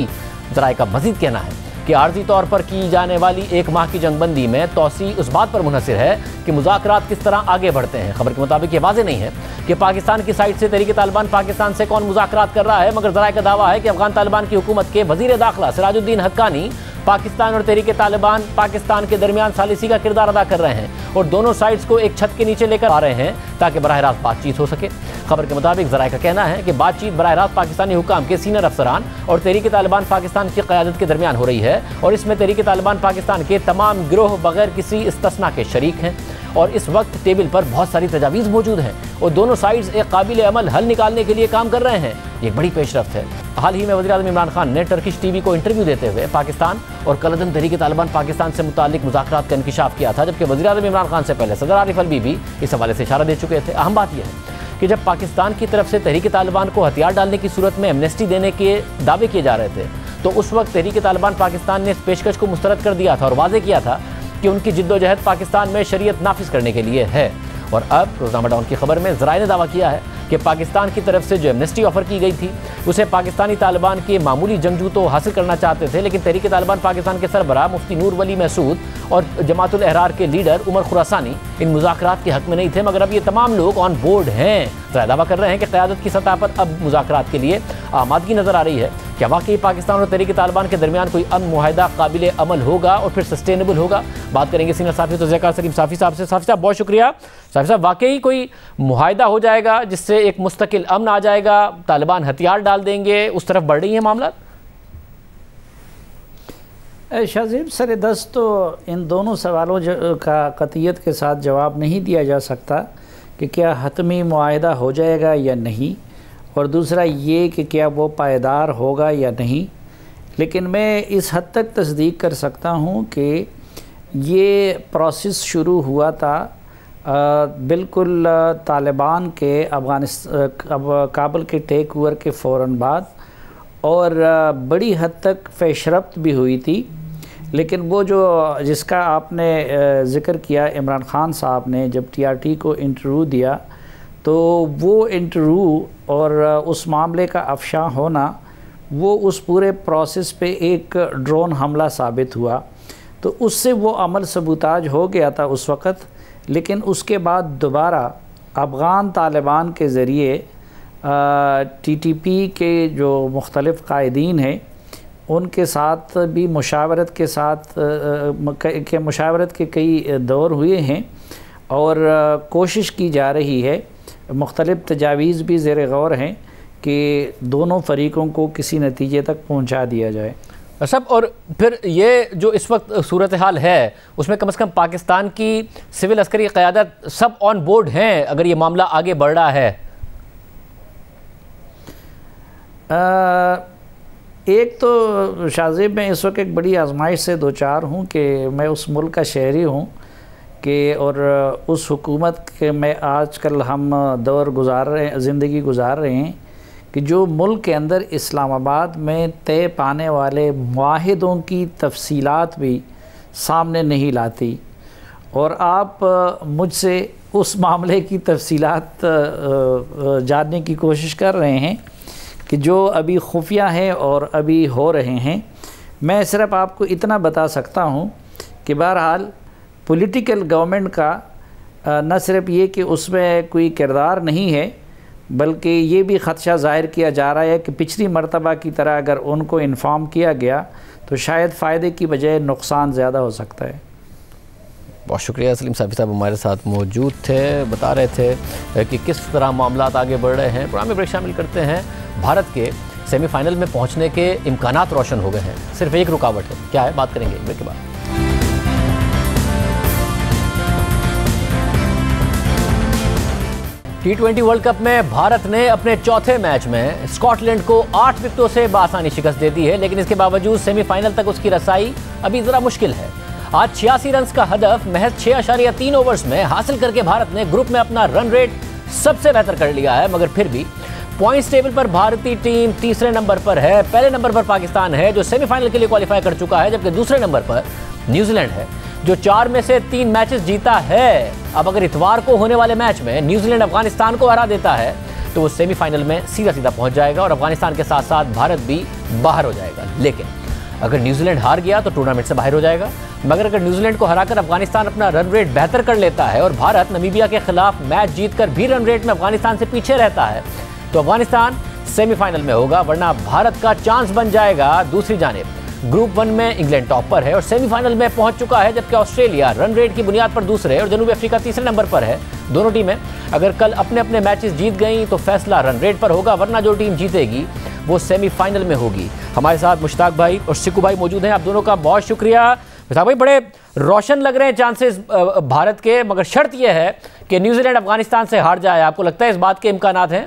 ज़राए का मज़ीद कहना है कि आर्जी तौर पर की जाने वाली 1 माह की जंगबंदी में तोसी उस बात पर मुनहसिर है कि मुज़ाकरात किस तरह आगे बढ़ते हैं। खबर के मुताबिक ये वाज़ेह नहीं है कि पाकिस्तान की साइड से तहरीक तालिबान पाकिस्तान से कौन मुज़ाकरात कर रहा है, मगर ज़राए का दावा है कि अफगान तालिबान की हुकूमत के वज़ीर दाखिला सिराजुद्दीन हक्कानी पाकिस्तान और तहरीक तालिबान पाकिस्तान के दरमियान सालिसी का किरदार अदा कर रहे हैं और दोनों साइड्स को एक छत के नीचे लेकर आ रहे हैं ताकि बराह रास्त बातचीत हो सके। खबर के मुताबिक ज़राए का कहना है कि बातचीत बराह रास्त पाकिस्तानी हुकाम के सीनियर अफसरान और तहरीक तालिबान पाकिस्तान की क़यादत के दरमियान हो रही है और इसमें तहरीक तालिबान पाकिस्तान के तमाम गिरोह बगैर किसी इस्तिस्ना के शरीक हैं और इस वक्त टेबल पर बहुत सारी तजावीज़ मौजूद हैं और दोनों साइड्स एक काबिल अमल हल निकालने के लिए काम कर रहे हैं। ये एक बड़ी पेशरफ्त है। हाल ही में वज़ीर आज़म इमरान खान ने टर्किश टीवी को इंटरव्यू देते हुए पाकिस्तान और कलअदम तहरीक तालिबान पाकिस्तान से मुताल्लिक मुज़ाकरात का इंकिशाफ किया था, जबकि वज़ीर आज़म इमरान खान से पहले सदर आरिफ अलवी भी इस हवाले से इशारा दे चुके थे। अहम बात यह है कि जब पाकिस्तान की तरफ से तहरीक तालिबान को हथियार डालने की सूरत में एमनेस्टी देने के दावे किए जा रहे थे, तो उस वक्त तहरीक तालिबान पाकिस्तान ने इस पेशकश को मुस्तरद कर दिया था और वाज़ेह किया था कि उनकी जिद्दोजहद पाकिस्तान में शरीयत नाफिज करने के लिए है। और अब रोज़नामा डाउन की खबर में ज़राए ने दावा किया है कि पाकिस्तान की तरफ से जो एमनेस्टी ऑफर की गई थी उसे पाकिस्तानी तालिबान के मामूली जंगजू तो हासिल करना चाहते थे, लेकिन तहरीक तालिबान पाकिस्तान के सरबराह मुफ्ती नूर वली महसूद और जमातुल अहरार के लीडर उमर खुरासानी इन मुज़ाकरात के हक़ में नहीं थे, मगर अब ये तमाम लोग ऑन बोर्ड हैं। ज़राए दावा कर रहे हैं कि क़यादत की सतह पर अब मुज़ाकरात के लिए आमादगी नज़र आ रही है। क्या वाकई पाकिस्तान और तहरीक तालिबान के दरमियान कोई अमन मुआहिदा काबिल अमल होगा और फिर सस्टेनेबल होगा? बात करेंगे सीनियर साफ़ी ज़ुल्फ़िकार सलीम साफ़ी साहब से। साफ़ी साहब बहुत शुक्रिया। साफ़ी साहब, वाकई कोई मुआहिदा हो जाएगा जिससे एक मुस्तकिल अमन आ जाएगा, तालिबान हथियार डाल देंगे, उस तरफ बढ़ रही है मामला? शाज़िब सरदस्त तो इन दोनों सवालों का कतियत के साथ जवाब नहीं दिया जा सकता कि क्या हतमी मुआहिदा हो जाएगा या नहीं, और दूसरा ये कि क्या वो पायदार होगा या नहीं। लेकिन मैं इस हद तक तस्दीक कर सकता हूँ कि ये प्रोसेस शुरू हुआ था बिल्कुल तालिबान के काबुल के टेक ओवर के फ़ौरन बाद, और बड़ी हद तक पेशरफ्त भी हुई थी। लेकिन वो जो जिसका आपने ज़िक्र किया इमरान ख़ान साहब ने जब TRT को इंटरव्यू दिया, तो वो इंटरव्यू और उस मामले का अफशा होना वो उस पूरे प्रोसेस पे एक ड्रोन हमला साबित हुआ, तो उससे वो अमल सबूताज हो गया था उस वक़्त। लेकिन उसके बाद दोबारा अफ़गान तालिबान के ज़रिए TTP के जो मुख्तलिफ़ कायदीन हैं उनके साथ भी मुशावरत के कई दौर हुए हैं और कोशिश की जा रही है, मुख्तलिफ़ तजावीज़ भी ज़ेर गौर हैं कि दोनों फरीकों को किसी नतीजे तक पहुंचा दिया जाए। सब और फिर ये जो इस वक्त सूरत हाल है उसमें कम से कम पाकिस्तान की सिविल अस्करी क़यादत सब ऑन बोर्ड हैं अगर ये मामला आगे बढ़ रहा है? एक तो शाज़िब मैं इस वक्त एक बड़ी आजमाइश से दो चार हूँ कि मैं उस मुल्क का शहरी हूँ कि और उस हुकूमत के में आजकल हम दौर गुजार रहे हैं, ज़िंदगी गुजार रहे हैं कि जो मुल्क के अंदर इस्लामाबाद में तय पाने वाले मुआहिदों की तफसीलात भी सामने नहीं लाती, और आप मुझसे उस मामले की तफसीलात जानने की कोशिश कर रहे हैं कि जो अभी खुफिया हैं और अभी हो रहे हैं। मैं सिर्फ आपको इतना बता सकता हूँ कि बहरहाल पॉलिटिकल गवर्नमेंट का न सिर्फ ये कि उसमें कोई किरदार नहीं है, बल्कि ये भी ख़दशा ज़ाहिर किया जा रहा है कि पिछली मरतबा की तरह अगर उनको इन्फॉर्म किया गया तो शायद फ़ायदे की बजाय नुकसान ज़्यादा हो सकता है। बहुत शुक्रिया सलीम साफ़ी साहब हमारे साथ मौजूद थे, बता रहे थे कि किस तरह मामलात आगे बढ़ रहे हैं। प्रोग्राम में ब्रेक शामिल करते हैं। भारत के सेमीफ़ाइनल में पहुंचने के इम्कानात रोशन हो गए हैं, सिर्फ एक रुकावट है, क्या है बात करेंगे ब्रेक के बाद। T20 वर्ल्ड कप में भारत ने अपने चौथे मैच में स्कॉटलैंड को 8 विकेटों से बासानी शिकस्त दे दी है, लेकिन इसके बावजूद सेमीफाइनल तक उसकी रसाई अभी जरा मुश्किल है। आज 86 रन का हदफ महज 6.3 ओवर्स में हासिल करके भारत ने ग्रुप में अपना रन रेट सबसे बेहतर कर लिया है, मगर फिर भी पॉइंट्स टेबल पर भारतीय टीम तीसरे नंबर पर है। पहले नंबर पर पाकिस्तान है जो सेमीफाइनल के लिए क्वालिफाई कर चुका है, जबकि दूसरे नंबर पर न्यूजीलैंड है जो 4 में से 3 मैचेस जीता है। अब अगर इतवार को होने वाले मैच में न्यूजीलैंड अफगानिस्तान को हरा देता है तो वो सेमीफाइनल में सीधा पहुंच जाएगा और अफगानिस्तान के साथ साथ भारत भी बाहर हो जाएगा। लेकिन अगर न्यूजीलैंड हार गया तो टूर्नामेंट से बाहर हो जाएगा, मगर अगर न्यूजीलैंड को हराकर अफगानिस्तान अपना रन रेट बेहतर कर लेता है और भारत नमीबिया के खिलाफ मैच जीतकर भी रन रेट में अफगानिस्तान से पीछे रहता है तो अफगानिस्तान सेमीफाइनल में होगा, वरना भारत का चांस बन जाएगा। दूसरी जानिब ग्रुप 1 में इंग्लैंड टॉप पर है और सेमीफाइनल में पहुंच चुका है, जबकि ऑस्ट्रेलिया रन रेट की बुनियाद पर दूसरे और जनूबी अफ्रीका तीसरे नंबर पर है। दोनों टीमें अगर कल अपने अपने मैचेस जीत गई तो फैसला रन रेट पर होगा, वरना जो टीम जीतेगी वो सेमीफाइनल में होगी। हमारे साथ मुश्ताक भाई और सिक्कू भाई मौजूद हैं, आप दोनों का बहुत शुक्रिया। मुश्ताक भाई, बड़े रोशन लग रहे हैं चांसेस भारत के, मगर शर्त यह है कि न्यूजीलैंड अफगानिस्तान से हार जाए। आपको लगता है इस बात के इम्कानात हैं?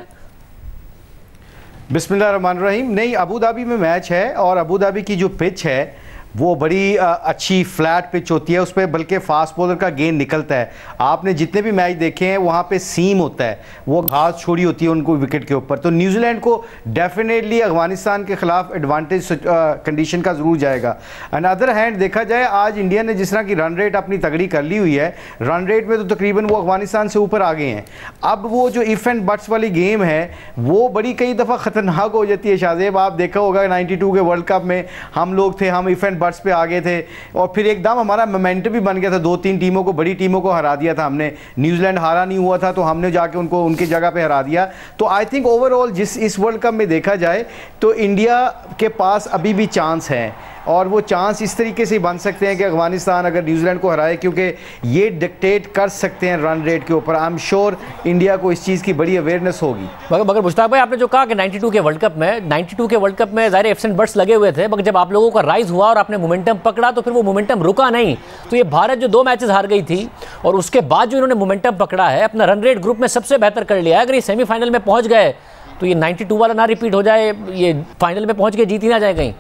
बिस्मिल्लाहिर्रहमानिर्रहीम। नहीं, अबू धाबी में मैच है और अबू धाबी की जो पिच है वो बड़ी अच्छी फ्लैट पिच होती है, उस पर बल्कि फास्ट बॉलर का गेंद निकलता है। आपने जितने भी मैच देखे हैं वहाँ पे सीम होता है, वो घास छोड़ी होती है उनको विकेट के ऊपर। तो न्यूजीलैंड को डेफिनेटली अफगानिस्तान के खिलाफ एडवांटेज कंडीशन का ज़रूर जाएगा। एंड अदर हैंड देखा जाए, आज इंडिया ने जिस तरह की रन रेट अपनी तगड़ी कर ली हुई है, रन रेट में तो तकरीबन वो अफगानिस्तान से ऊपर आ गए हैं। अब वो जो इफ़ एंड बट्स वाली गेम है वो बड़ी कई दफ़ा ख़तरनाक हो जाती है। शाहजेब, आप देखा होगा 92 के वर्ल्ड कप में हम लोग थे, हम इफ़ एंड बट्स पे आ गए थे और फिर एकदम हमारा मोमेंटम भी बन गया था। 2-3 टीमों को, बड़ी टीमों को हरा दिया था हमने। न्यूजीलैंड हारा नहीं हुआ था तो हमने जाके उनको उनकी जगह पे हरा दिया। तो आई थिंक ओवरऑल जिस इस वर्ल्ड कप में देखा जाए तो इंडिया के पास अभी भी चांस है और वो चांस इस तरीके से बन सकते हैं कि अफगानिस्तान अगर न्यूजीलैंड को हराए, क्योंकि ये डिक्टेट कर सकते हैं रन रेट के ऊपर। आई एम श्योर इंडिया को इस चीज़ की बड़ी अवेयरनेस होगी। मगर मुश्ताक भाई, आपने जो कहा कि 92 के वर्ल्ड कप में ज़ाहिर एब्सेंट बट्स लगे हुए थे, मगर जब आप लोगों का राइज हुआ और आपने मोमेंटम पकड़ा तो फिर वो मोमेंटम रुका नहीं। तो ये भारत जो 2 मैचेस हार गई थी और उसके बाद जो इन्होंने मोमेंटम पकड़ा है, अपना रन रेट ग्रुप में सबसे बेहतर कर लिया है, अगर ये सेमीफाइनल में पहुँच गए तो ये 92 वाला ना रिपीट हो जाए, ये फाइनल में पहुँच के जीत ही ना जाए कहीं।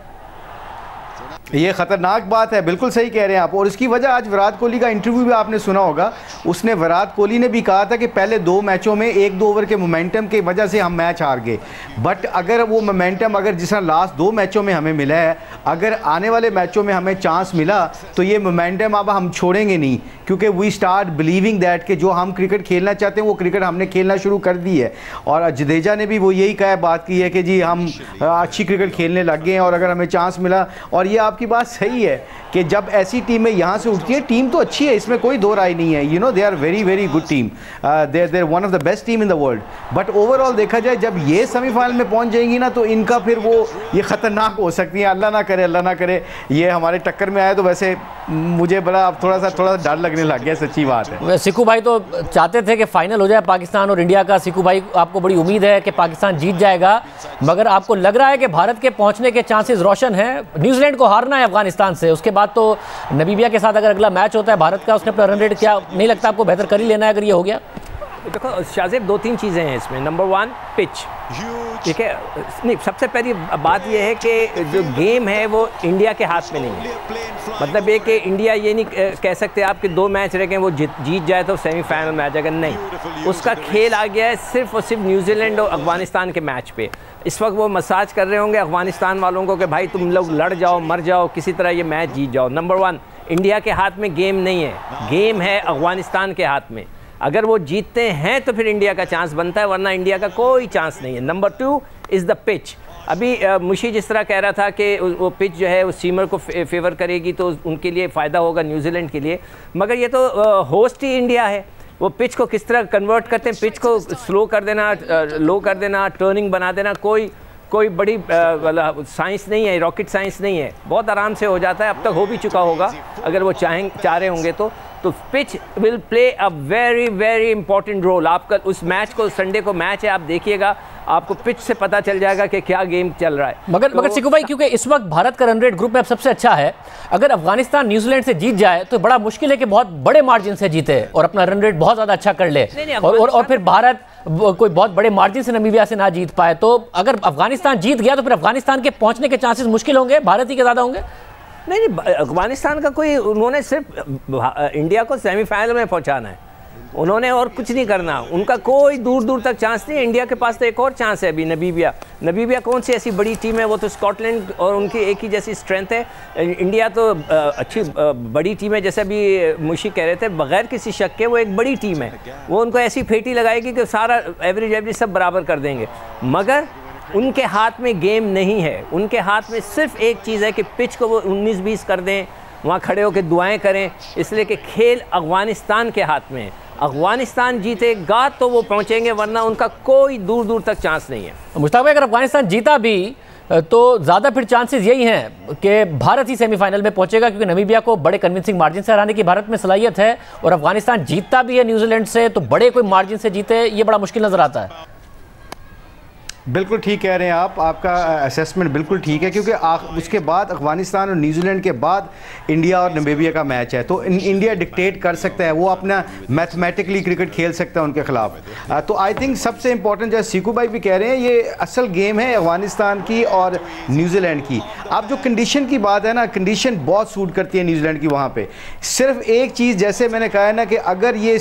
ये ख़तरनाक बात है, बिल्कुल सही कह रहे हैं आप। और इसकी वजह आज विराट कोहली का इंटरव्यू भी आपने सुना होगा, उसने विराट कोहली ने भी कहा था कि पहले 2 मैचों में 1-2 ओवर के मोमेंटम की वजह से हम मैच हार गए, बट अगर वो मोमेंटम अगर जिस तरह लास्ट 2 मैचों में हमें मिला है, अगर आने वाले मैचों में हमें चांस मिला तो ये मोमेंटम अब हम छोड़ेंगे नहीं, क्योंकि वी स्टार्ट बिलीविंग दैट कि जो हम क्रिकेट खेलना चाहते हैं वो क्रिकेट हमने खेलना शुरू कर दी है। और जडेजा ने भी वो यही कहा, बात की है कि जी हम अच्छी क्रिकेट खेलने लग गए हैं और अगर हमें चांस मिला। और ये आपकी बात सही है कि जब ऐसी टीमें यहाँ से उठती है, टीम तो अच्छी है, इसमें कोई दो राय नहीं है। You know, they are very very good team, they one of the best team in the world. But overall देखा जाए, जब ये सेमीफाइनल में पहुँच जाएंगी ना तो इनका फिर वो ये ख़तरनाक हो सकती है। अल्लाह ना करे ये हमारे टक्कर में आए तो वैसे मुझे बड़ा अब थोड़ा सा डर लगने लग गया, सच्ची बात है। सिक्कू भाई तो चाहते थे कि फाइनल हो जाए पाकिस्तान और इंडिया का। सिक्कू भाई, आपको बड़ी उम्मीद है कि पाकिस्तान जीत जाएगा, मगर आपको लग रहा है कि भारत के पहुंचने के चांसेस रोशन हैं। न्यूजीलैंड को हारना है अफगानिस्तान से, उसके बाद तो नमीबिया के साथ अगर अगला मैच होता है भारत का, उसने अपना रन रेट क्या नहीं लगता आपको बेहतर कर ही लेना है अगर ये हो गया? देखो शाहजेब, 2-3 चीज़ें हैं इसमें। नंबर 1 पिच, ठीक है। नहीं, सबसे पहली बात यह है कि जो गेम है वो इंडिया के हाथ में नहीं है। मतलब ये कि इंडिया ये नहीं कह सकते आप कि 2 मैच रह गए वो जीत जाए तो सेमीफाइनल में आ जाएगा, नहीं। उसका खेल आ गया है सिर्फ और सिर्फ न्यूजीलैंड और अफगानिस्तान के मैच पे। इस वक्त वो मसाज कर रहे होंगे अफगानिस्तान वालों को कि भाई तुम लोग लड़ जाओ, मर जाओ, किसी तरह ये मैच जीत जाओ। नंबर 1, इंडिया के हाथ में गेम नहीं है, गेम है अफगानिस्तान के हाथ में। अगर वो जीतते हैं तो फिर इंडिया का चांस बनता है, वरना इंडिया का कोई चांस नहीं है। Number 2 is the pitch. अभी मुशी जिस तरह कह रहा था कि वो पिच जो है वो सीमर को फेवर करेगी तो उनके लिए फ़ायदा होगा न्यूजीलैंड के लिए, मगर ये तो होस्ट ही इंडिया है। वो पिच को किस तरह कन्वर्ट करते हैं, पिच को स्लो कर देना, लो कर देना, टर्निंग बना देना, कोई बड़ी साइंस नहीं है, रॉकेट साइंस नहीं है, बहुत आराम से हो जाता है। अब तक हो भी चुका होगा अगर वो चाह रहे होंगे तो pitch will play a very very important role. आपका उस मैच को, संडे को मैच है, आप देखिएगा, आपको पिच से पता चल जाएगा कि क्या गेम चल रहा है। मगर सिक्कू भाई, क्योंकि इस वक्त भारत का रन रेट ग्रुप में अब सबसे अच्छा है, अगर अफगानिस्तान न्यूजीलैंड से जीत जाए तो बड़ा मुश्किल है कि बहुत बड़े मार्जिन से जीते और अपना रन रेट बहुत ज़्यादा अच्छा कर ले और फिर भारत कोई बहुत बड़े मार्जिन से नमीबिया से ना जीत पाए, तो अगर अफगानिस्तान जीत गया तो फिर अफगानिस्तान के पहुंचने के चांसेस मुश्किल होंगे, भारत ही के ज़्यादा होंगे? नहीं, अफगानिस्तान का कोई, उन्होंने सिर्फ इंडिया को सेमीफाइनल में पहुंचाना है, उन्होंने और कुछ नहीं करना, उनका कोई दूर दूर तक चांस नहीं है। इंडिया के पास तो एक और चांस है अभी, नमीबिया कौन सी ऐसी बड़ी टीम है, वो तो स्कॉटलैंड और उनकी एक ही जैसी स्ट्रेंथ है। इंडिया तो अच्छी बड़ी टीम है, जैसे अभी मुशी कह रहे थे, बगैर किसी शक के वो एक बड़ी टीम है, वो उनको ऐसी फेटी लगाएगी कि सारा एवरेज सब बराबर कर देंगे, मगर उनके हाथ में गेम नहीं है। उनके हाथ में सिर्फ एक चीज़ है कि पिच को वो 19-20 कर दें, वहाँ खड़े होकर दुआएं करें, इसलिए कि खेल अफगानिस्तान के हाथ में है। अफगानिस्तान जीतेगा तो वो पहुंचेंगे, वरना उनका कोई दूर दूर तक चांस नहीं है। मुश्ताक भाई, अगर अफगानिस्तान जीता भी तो ज़्यादा फिर चांसेस यही हैं कि भारत ही सेमीफाइनल में पहुंचेगा, क्योंकि नमीबिया को बड़े कन्विंसिंग मार्जिन से हराने की भारत में सलाहियत है, और अफगानिस्तान जीतता भी है न्यूजीलैंड से तो बड़े कोई मार्जिन से जीते, ये बड़ा मुश्किल नज़र आता है। बिल्कुल ठीक कह रहे हैं आप, आपका असेसमेंट बिल्कुल ठीक है, क्योंकि उसके बाद अफगानिस्तान और न्यूजीलैंड के बाद इंडिया और नमीबिया का मैच है, तो इंडिया डिक्टेट कर सकता है, वो अपना मैथमेटिकली क्रिकेट खेल सकता है उनके खिलाफ। तो आई थिंक सबसे इंपॉर्टेंट, जैसे सीकू भाई भी कह रहे हैं, ये असल गेम है अफगानिस्तान की और न्यूजीलैंड की। अब जो कंडीशन की बात है ना, कंडीशन बहुत सूट करती है न्यूजीलैंड की वहाँ पर। सिर्फ एक चीज़, जैसे मैंने कहा है ना, कि अगर ये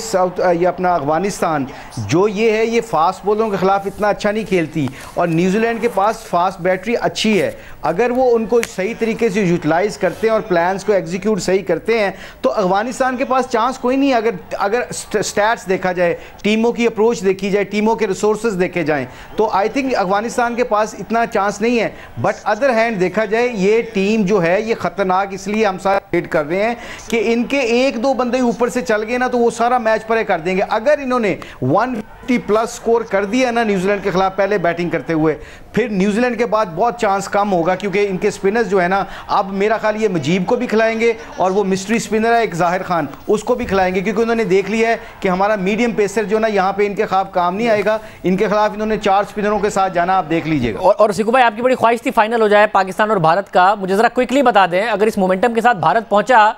अपना अफगानिस्तान जो ये है, ये फास्ट बॉलरों के खिलाफ इतना अच्छा नहीं खेलती, और न्यूजीलैंड के पास फास्ट बैटरी अच्छी है, अगर वो उनको सही तरीके से यूटिलाइज करते हैं और प्लान्स को एग्जीक्यूट सही करते हैं, तो अफगानिस्तान के पास चांस कोई नहीं है। अगर स्टैट्स देखा जाए, टीमों की अप्रोच देखी जाए, टीमों के रिसोर्सेज देखे जाएं, तो आई थिंक अफगानिस्तान के पास इतना चांस नहीं है। बट अदर हैंड देखा जाए, ये टीम जो है ये ख़तरनाक इसलिए हम सारे वेट कर रहे हैं कि इनके 1-2 बंदे ऊपर से चल गए ना, तो वो सारा मैच परे कर देंगे। अगर इन्होंने 150+ स्कोर कर दिया ना न्यूजीलैंड के खिलाफ पहले बैटिंग करते हुए, फिर न्यूजीलैंड के बाद बहुत चांस कम होगा, क्योंकि इनके स्पिनर्स जो है ना, अब मेरा ख्याल ये मुजीब को भी खिलाएंगे, और वो मिस्ट्री स्पिनर है एक जाहिर खान, उसको भी खिलाएंगे, क्योंकि उन्होंने देख लिया है कि हमारा मीडियम पेसर जो ना यहाँ पे इनके खिलाफ काम नहीं आएगा। इनके खिलाफ इन्होंने 4 स्पिनरों के साथ जाना, आप देख लीजिएगा। और सिकू भाई, आपकी बड़ी ख्वाहिश थी फाइनल हो जाए पाकिस्तान और भारत का, मुझे ज़रा क्विकली बता दें, अगर इस मोमेंटम के साथ भारत पहुंचा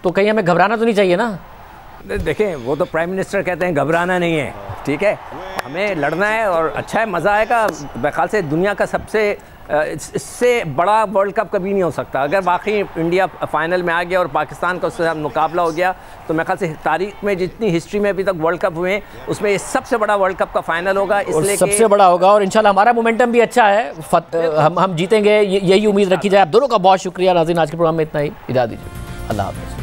तो कहीं हमें घबराना तो नहीं चाहिए ना? देखें, वो तो प्राइम मिनिस्टर कहते हैं घबराना नहीं है, ठीक है, हमें लड़ना है और अच्छा है, मज़ा आएगा। मेरे ख्याल से दुनिया का सबसे इससे बड़ा वर्ल्ड कप कभी नहीं हो सकता। अगर वाकई इंडिया फाइनल में आ गया और पाकिस्तान का उससे मुकाबला हो गया, तो मेरे ख्याल से तारीख में जितनी हिस्ट्री में अभी तक वर्ल्ड कप हुए हैं, उसमें ये सबसे बड़ा वर्ल्ड कप का फाइनल होगा, इसलिए सबसे बड़ा होगा। और इंशाल्लाह हमारा मोमेंटम भी अच्छा है, हम जीतेंगे, यही उम्मीद रखी जाए। आप दोनों का बहुत शुक्रिया। नाज़रीन, आज के प्रोग्राम में इतना ही, इजाज़त दीजिए, अल्लाह हाफ़िज़।